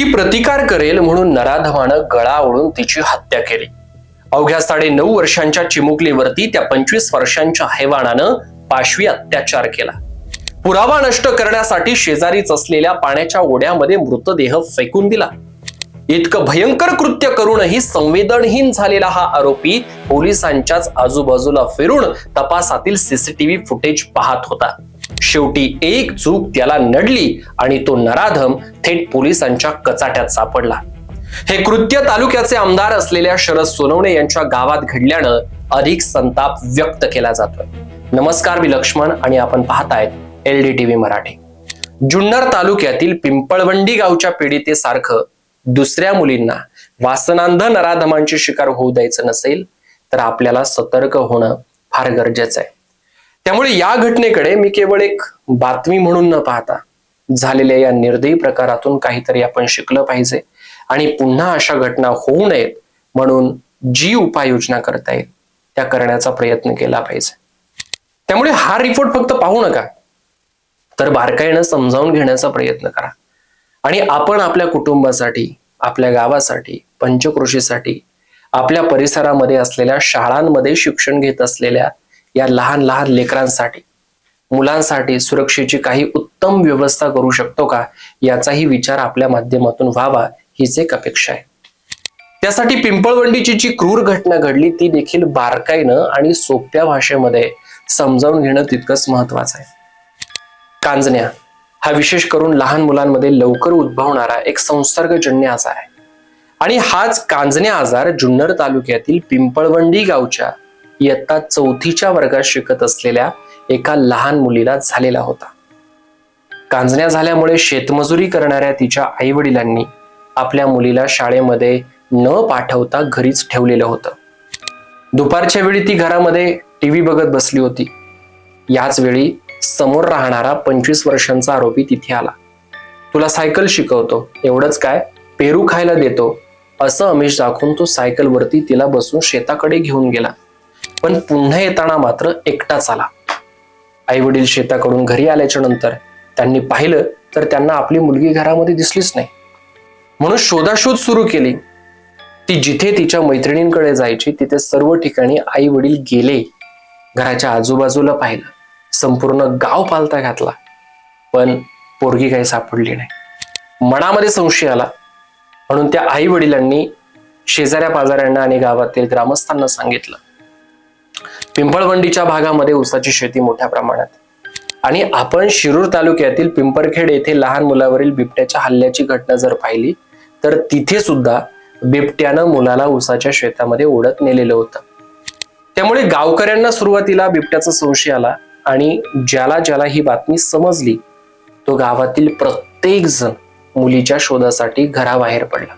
ती प्रतिकार करेल म्हणून नराधमानं गळा ओढून तिची हत्या केली. अवघ्या 9.5 वर्षांच्या चिमुकलीवरती त्या 25 वर्षांच्या हैवानानं पाशवी अत्याचार केला. पुरावा नष्ट करण्यासाठी शेजारीच असलेल्या पाण्याच्या ओढ्यामध्ये मृतदेह फेकून दिला. इतकं भयंकर कृत्य करूनही संवेदनहीन झालेला हा आरोपी पोलिसांच्याच आजूबाजूला फिरून तपासातील सीसीटीव्ही फुटेज पाहत होता. शेवटी एक चूक त्याला नडली आणि तो नराधम थेट पोलिसांच्या कचाट्यात सापडला. हे कृत्य तालुक्याचे आमदार असलेल्या शरद सोनवणे यांच्या गावात घडल्यानं अधिक संताप व्यक्त केला जातोय. नमस्कार, मी लक्ष्मण आणि आपण पाहतायत LDTV मराठी. जुन्नर तालुक्यातील पिंपळवंडी गावच्या पीडितेसारखं दुसऱ्या मुलींना वासनांध नराधमांची शिकार होऊ द्यायचं नसेल तर आपल्याला सतर्क होणं फार गरजेचं आहे. त्यामुळे या घटनेकडे मी केवळ एक बातमी म्हणून न पाहता झालेल्या या निर्दयी प्रकारातून काहीतरी आपण शिकलं पाहिजे आणि पुन्हा अशा घटना होऊ नयेत म्हणून जी उपाययोजना करता येईल त्या करण्याचा प्रयत्न केला पाहिजे. त्यामुळे हा रिपोर्ट फक्त पाहू नका, तर बारकाईनं समजावून घेण्याचा प्रयत्न करा आणि आपण आपल्या कुटुंबासाठी, आपल्या गावासाठी, पंचक्रोशीसाठी, आपल्या परिसरामध्ये असलेल्या शाळांमध्ये शिक्षण घेत असलेल्या या लहान लहान लेकरांसाठी, मुलांसाठी सुरक्षेची काही उत्तम व्यवस्था करू शकतो का याचाही विचार आपल्या माध्यमातून व्हावा हीच एक अपेक्षा आहे. त्यासाठी पिंपळवंडीची जी क्रूर घटना घडली ती देखील बारकाईनं आणि सोप्या भाषेमध्ये समजावून घेणं तितकंच महत्वाचं आहे. कांजण्या हा विशेष करून लहान मुलांमध्ये लवकर उद्भवणारा एक संसर्गजन्य आजार आहे आणि हाच कांजण्या आजार जुन्नर तालुक्यातील पिंपळवंडी गावच्या इयत्ता 4थीच्या वर्गात शिकत असलेल्या एका लहान मुलीला झालेला होता. कांजण्या झाल्यामुळे शेतमजुरी करणाऱ्या तिच्या आई वडिलांनी आपल्या मुलीला शाळेमध्ये न पाठवता घरीच ठेवलेलं होतं. दुपारच्या वेळी ती घरामध्ये टीव्ही बघत बसली होती. याच वेळी समोर राहणारा 25 वर्षांचा आरोपी तिथे आला. तुला सायकल शिकवतो, एवढंच काय पेरू खायला देतो, असं आमिष दाखवून तो सायकलवरती तिला बसून शेताकडे घेऊन गेला. पण पुन्हा येताना मात्र एकटाच आला. आई वडील शेताकडून घरी आल्याच्या नंतर त्यांनी पाहिलं तर त्यांना आपली मुलगी घरामध्ये दिसलीच नाही. म्हणून शोधाशोध सुरू केली. ती जिथे तिच्या मैत्रिणींकडे जायची तिथे सर्व ठिकाणी आई वडील गेले. घराच्या आजूबाजूला पाहिलं, संपूर्ण गाव पालथा घातला, पण पोरगी काही सापडली नाही. मनामध्ये संशय आला म्हणून त्या आई वडिलांनी शेजाऱ्या पाजाऱ्यांना आणि गावातील ग्रामस्थांना सांगितलं. पिंपळवंडीच्या भागामध्ये ऊसाची शेती मोठ्या प्रमाणात आणि आपण शिरूर तालुक्यातील पिंपरखेड येथे लहान मुलावरील बिबट्याच्या हल्ल्याची घटना जर पाहिली तर तिथे सुद्धा बिबट्यानं मुलाला ऊसाच्या शेतामध्ये ओढत नेलेलं होतं. त्यामुळे गावकऱ्यांना सुरुवातीला बिबट्याचा संशय आला आणि ज्याला ज्याला ही बातमी समजली तो गावातील प्रत्येक जण मुलीच्या शोधासाठी घराबाहेर पडला.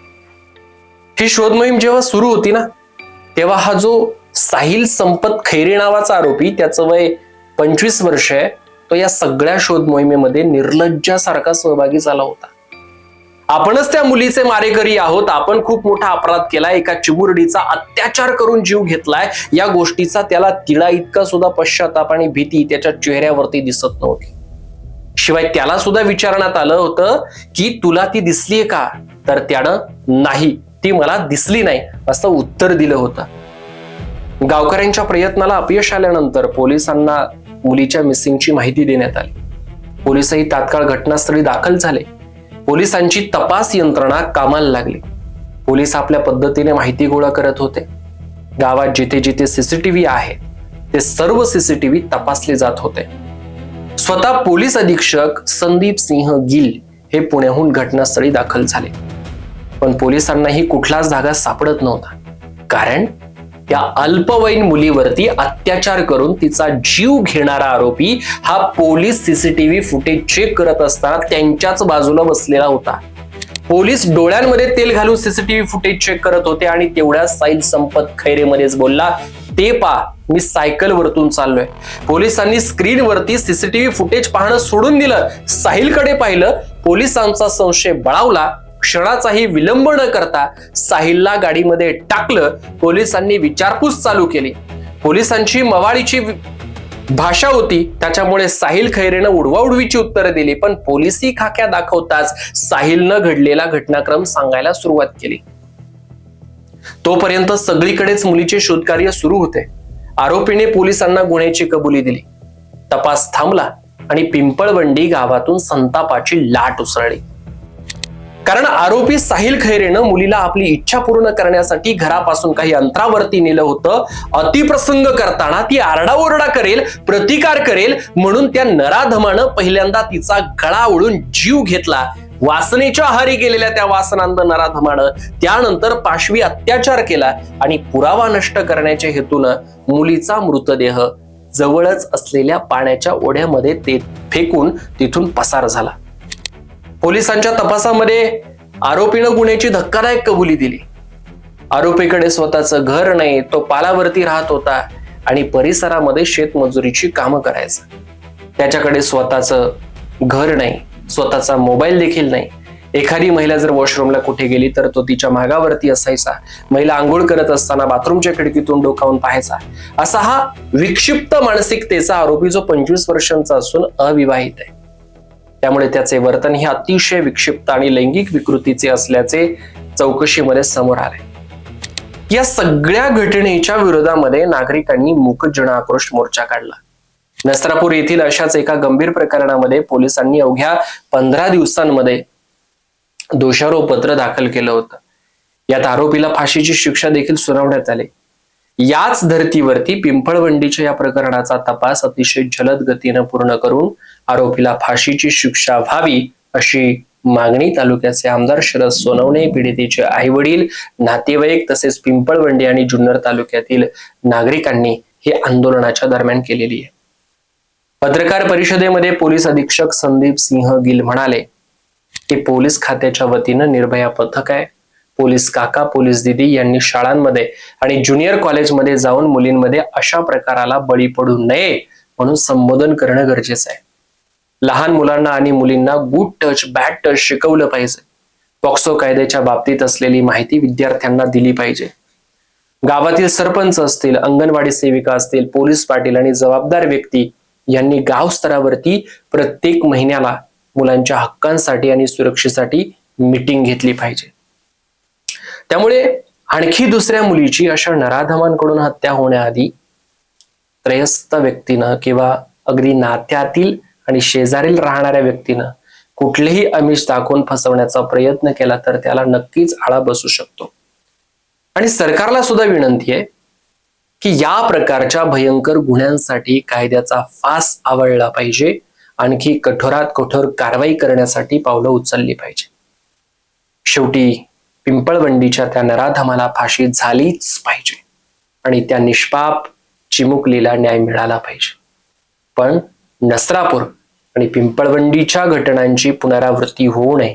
ही शोध मोहीम जेव्हा सुरू होती ना तेव्हा हा जो साहिल संपत खैरे नावाचा आरोपी, त्याचं वय 25 वर्ष आहे, तो या सगळ्या शोध मोहिमेमध्ये निर्लज्जासारखा सहभागी झाला होता. आपणच त्या मुलीचे मारेकरी आहोत, आपण खूप मोठा अपराध केलाय, एका चिमुरडीचा अत्याचार करून जीव घेतलाय, या गोष्टीचा त्याला तिळा इतका सुद्धा पश्चाताप आणि भीती त्याच्या चेहऱ्यावरती दिसत नव्हती. शिवाय त्याला सुद्धा विचारण्यात आलं होतं की तुला ती दिसलीये का, तर त्यानं नाही, ती मला दिसली नाही असं उत्तर दिलं होतं. गावकऱ्यांच्या प्रयत्नाला अपयश आल्यानंतर पोलिसांना मुलीच्या मिसिंगची माहिती देण्यात आली. पोलिसही तात्काळ घटनास्थळी दाखल झाले. पोलिसांची तपास यंत्रणा कामाला लागली. पोलीस आपल्या पद्धतीने माहिती गोळा करत होते. गावात जिथे जिथे सीसीटीव्ही आहे ते सर्व सीसीटीव्ही तपासले जात होते. स्वतः पोलीस अधीक्षक संदीप सिंह गिल हे पुण्याहून घटनास्थळी दाखल झाले. पण पोलिसांनाही कुठलाच धागा सापडत नव्हता, कारण त्या अल्पवयीन मुलीवरती अत्याचार करून तिचा जीव घेणारा आरोपी हा पोलीस सीसीटीव्ही फुटेज चेक करत असताना त्यांच्याच बाजूला बसलेला होता. पोलीस डोळ्यांमध्ये तेल घालून सीसीटीव्ही फुटेज चेक करत होते आणि तेवढ्या साहिल संपत खैरेमध्येच बोलला, ते पा मी सायकल वरतून चाललोय. पोलिसांनी स्क्रीनवरती सीसीटीव्ही फुटेज पाहणं सोडून दिलं, साहिलकडे पाहिलं. पोलिसांचा संशय बळावला. क्षणाचाही विलंब न करता साहिलला गाडीमध्ये टाकलं. पोलिसांनी विचारपूस चालू केली. पोलिसांची मवाळीची भाषा होती, त्याच्यामुळे साहिल खैरेनं उडवाउडवीची उत्तरं दिली, पण पोलिसी खाक्या दाखवताच साहिलनं घडलेला घटनाक्रम सांगायला सुरुवात केली. तोपर्यंत सगळीकडेच मुलीचे शोधकार्य सुरू होते. आरोपीने पोलिसांना गुन्ह्याची कबुली दिली. तपास थांबला आणि पिंपळवंडी गावातून संतापाची लाट उसळली. कारण आरोपी साहिल खैरेनं मुलीला आपली इच्छा पूर्ण करण्यासाठी घरापासून काही अंतरावरती नेलं होतं. अतिप्रसंग करताना ती आरडाओरडा करेल, प्रतिकार करेल म्हणून त्या नराधमानं पहिल्यांदा तिचा गळा ओढून जीव घेतला. वासनेच्या आहारी गेलेल्या त्या वासनांत नराधमानं त्यानंतर पाशवी अत्याचार केला आणि पुरावा नष्ट करण्याच्या हेतूनं मुलीचा मृतदेह जवळच असलेल्या पाण्याच्या ओढ्यामध्ये ते फेकून तिथून पसार झाला. पोलिसांच्या तपासामध्ये आरोपीनं गुन्ह्याची धक्कादायक कबुली दिली. आरोपीकडे स्वतःचं घर नाही, तो पालावरती राहत होता आणि परिसरामध्ये शेतमजुरीची कामं करायचा. त्याच्याकडे स्वतःचं घर नाही, स्वतःचा मोबाईल देखील नाही. एखादी महिला जर वॉशरूमला कुठे गेली तर तो तिच्या मागावरती असायचा. महिला आंघोळ करत असताना बाथरूमच्या खिडकीतून डोकावून पाहायचा. असा हा विक्षिप्त मानसिकतेचा आरोपी जो 25 वर्षांचा असून अविवाहित आहे. त्यामुळे त्याचे वर्तन हे अतिशय विक्षिप्त आणि लैंगिक विकृतीचे असल्याचे चौकशीमध्ये समोर आले. या सगळ्या घटनेच्या विरोधामध्ये नागरिकांनी मूक जन आक्रोश मोर्चा काढला. नसरापूर येथील अशाच एका गंभीर प्रकरणामध्ये पोलिसांनी अवघ्या 15 दिवसांमध्ये दोषारोपपत्र दाखल केलं होतं. यात आरोपीला फाशीची शिक्षा देखील सुनावण्यात आली. याच धर्तीवरती पिंपळवंडीच्या या प्रकरणाचा तपास अतिशय जलद गतीनं पूर्ण करून आरोपीला फाशीची शिक्षा व्हावी अशी मागणी तालुक्याचे आमदार शरद सोनवणे, पीडितेचे आईवडील, नातेवाईक तसेच पिंपळवंडी आणि जुन्नर तालुक्यातील नागरिकांनी हे आंदोलनाच्या दरम्यान केलेली आहे. पत्रकार परिषदेमध्ये पोलीस अधीक्षक संदीप सिंह गिल म्हणाले की पोलीस खात्याच्या वतीनं निर्भया पथक आहे. पोलीस काका, पोलीस दिदी यांनी शाळांमध्ये आणि ज्युनियर कॉलेजमध्ये जाऊन मुलींमध्ये अशा प्रकाराला बळी पडू नये म्हणून संबोधन करणं गरजेचं आहे. लहान मुलांना आणि मुलींना गुड टच, बॅड टच शिकवलं पाहिजे. पॉक्सो कायद्याच्या बाबतीत असलेली माहिती विद्यार्थ्यांना दिली पाहिजे. गावातील सरपंच असतील, अंगणवाडी सेविका असतील, पोलीस पाटील आणि जबाबदार व्यक्ती यांनी गाव स्तरावरती प्रत्येक महिन्याला मुलांच्या हक्कांसाठी आणि सुरक्षेसाठी मीटिंग घेतली पाहिजे. त्यामुळे आणखी दुसऱ्या मुलीची अशा नराधमांकडून हत्या होण्याआधी त्रयस्थ व्यक्तीनं किंवा अगदी नात्यातील आणि शेजारील राहणाऱ्या व्यक्तीनं कुठलेही आमिष दाखवून फसवण्याचा प्रयत्न केला तर त्याला नक्कीच आळा बसू शकतो. आणि सरकारला सुद्धा विनंती आहे की या प्रकारच्या भयंकर गुन्ह्यांसाठी कायद्याचा फास आवळला पाहिजे. आणखी कठोरात कठोर कारवाई करण्यासाठी पावलं उचलली पाहिजे. शेवटी पिंपळवंडीच्या त्या नराधमाला फाशी झालीच पाहिजे आणि त्या निष्पाप चिमुकलीला न्याय मिळाला पाहिजे. पण नसरापूर आणि पिंपळवंडीच्या घटनांची पुनरावृत्ती होऊ नये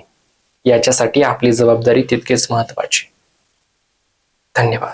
याच्यासाठी आपली जबाबदारी तितकेच महत्वाची. धन्यवाद.